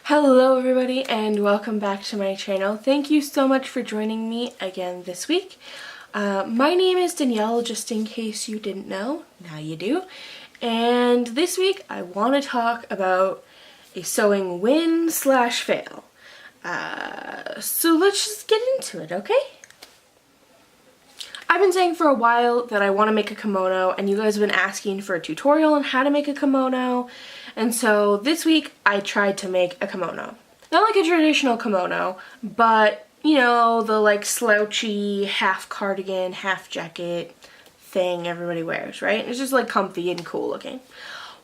Hello everybody and welcome back to my channel. Thank you so much for joining me again this week. My name is Danielle, just in case you didn't know. Now you do. And this week I want to talk about a sewing win/fail. So let's just get into it, okay? I've been saying for a while that I want to make a kimono, and you guys have been asking for a tutorial on how to make a kimono. And so this week I tried to make a kimono. Not like a traditional kimono, but you know, the like slouchy half cardigan, half jacket thing everybody wears, right? It's just like comfy and cool looking.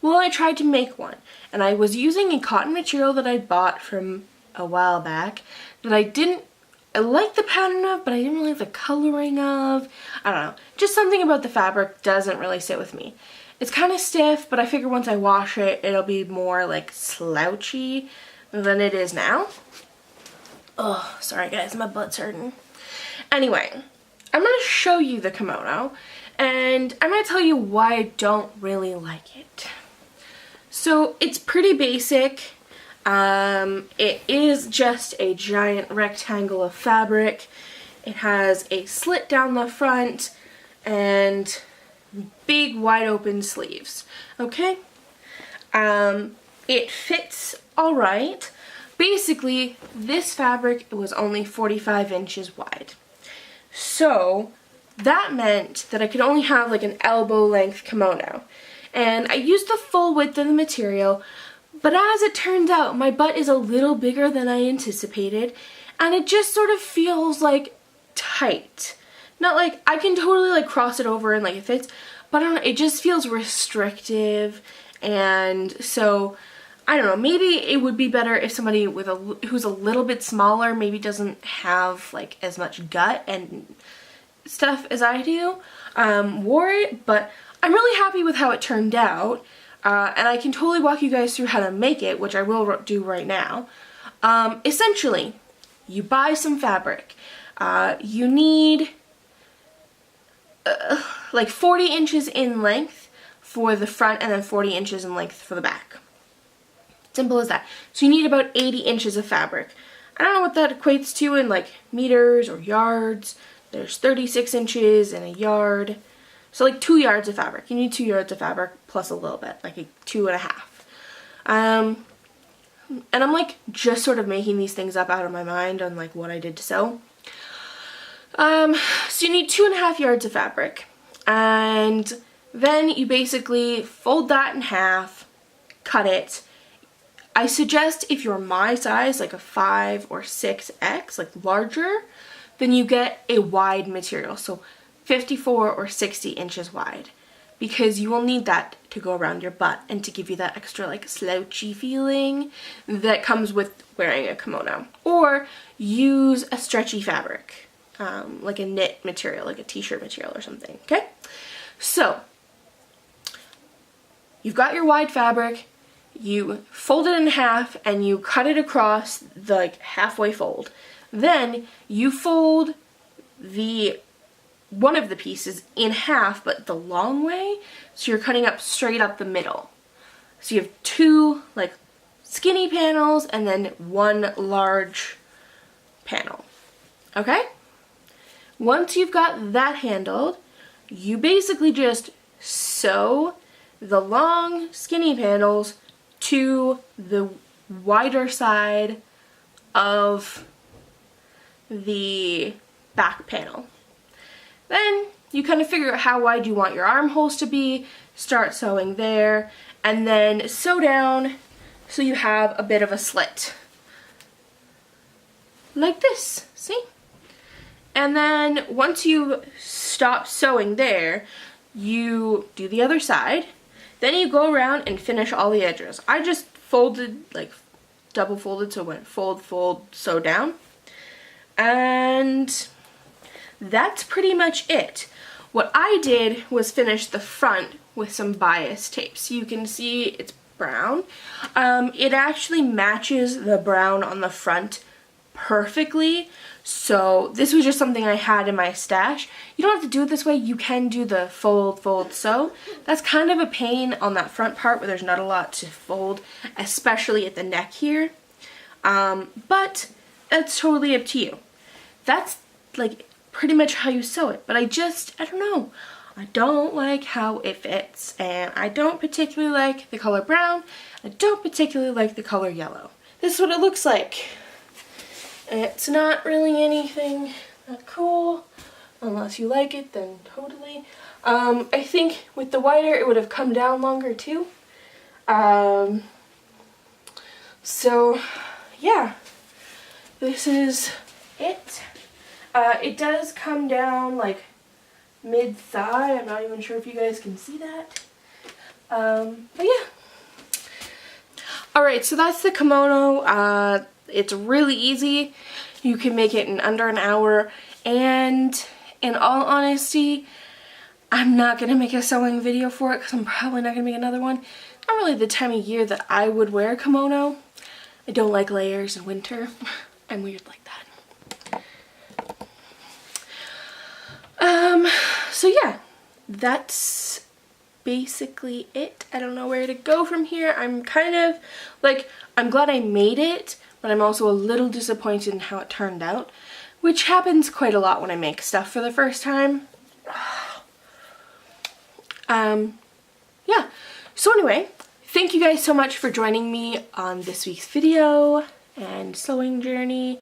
Well, I tried to make one, and I was using a cotton material that I bought from a while back that I like the pattern of, but I didn't really like the coloring of. I don't know. Just something about the fabric doesn't really sit with me. It's kind of stiff, but I figure once I wash it, it'll be more like slouchy than it is now. Oh, sorry guys, my butt's hurting. Anyway, I'm going to show you the kimono, and I'm going to tell you why I don't really like it. So, it's pretty basic. It is just a giant rectangle of fabric. It has a slit down the front and big wide open sleeves. Okay? It fits alright. Basically, this fabric was only 45 inches wide. So, that meant that I could only have like an elbow length kimono. And I used the full width of the material, but as it turns out, my butt is a little bigger than I anticipated, and it just sort of feels like tight. Not like, I can totally like cross it over and like it fits, but I don't know, it just feels restrictive. And so, I don't know, maybe it would be better if somebody with who's a little bit smaller, maybe doesn't have like as much gut and stuff as I do, wore it. But I'm really happy with how it turned out. And I can totally walk you guys through how to make it, which I will do right now. Essentially, you buy some fabric. You need like 40 inches in length for the front and then 40 inches in length for the back. Simple as that. So you need about 80 inches of fabric. I don't know what that equates to in like meters or yards. There's 36 inches in a yard. So like 2 yards of fabric. You need 2 yards of fabric plus a little bit, like 2.5. And I'm like just sort of making these things up out of my mind on like what I did to sew. So you need 2.5 yards of fabric, and then you basically fold that in half, cut it. I suggest if you're my size, like a 5 or 6X, like larger, then you get a wide material. So 54 or 60 inches wide, because you will need that to go around your butt and to give you that extra like slouchy feeling that comes with wearing a kimono. Or use a stretchy fabric, like a knit material, like a t-shirt material or something, okay? So, you've got your wide fabric, you fold it in half and you cut it across the like halfway fold. Then you fold one of the pieces in half, but the long way, so you're cutting up straight up the middle. So you have two like skinny panels and then one large panel. Okay? Once you've got that handled, you basically just sew the long skinny panels to the wider side of the back panel. Then you kind of figure out how wide you want your armholes to be, start sewing there, and then sew down so you have a bit of a slit. Like this, see? And then once you stop sewing there, you do the other side. Then you go around and finish all the edges. I just folded, like double folded, so it went fold, fold, sew down. And that's pretty much it. What I did was finish the front with some bias tape. So you can see it's brown. It actually matches the brown on the front perfectly. So this was just something I had in my stash. You don't have to do it this way. You can do the fold, fold, sew. That's kind of a pain on that front part where there's not a lot to fold, especially at the neck here. But that's totally up to you. That's like pretty much how you sew it, but I don't know. I don't like how it fits, and I don't particularly like the color brown. I don't particularly like the color yellow. This is what it looks like. It's not really anything that cool, unless you like it, then totally. I think with the wider it would have come down longer too. So yeah, this is it. It does come down like mid-thigh. I'm not even sure if you guys can see that. But yeah. Alright, so that's the kimono. It's really easy. You can make it in under an hour, and in all honesty, I'm not going to make a sewing video for it because I'm probably not going to make another one. Not really the time of year that I would wear a kimono. I don't like layers in winter. I'm weird like that. So yeah, that's basically it. I don't know where to go from here. I'm kind of like, I'm glad I made it, but I'm also a little disappointed in how it turned out, which happens quite a lot when I make stuff for the first time. Yeah, so anyway, thank you guys so much for joining me on this week's video and sewing journey.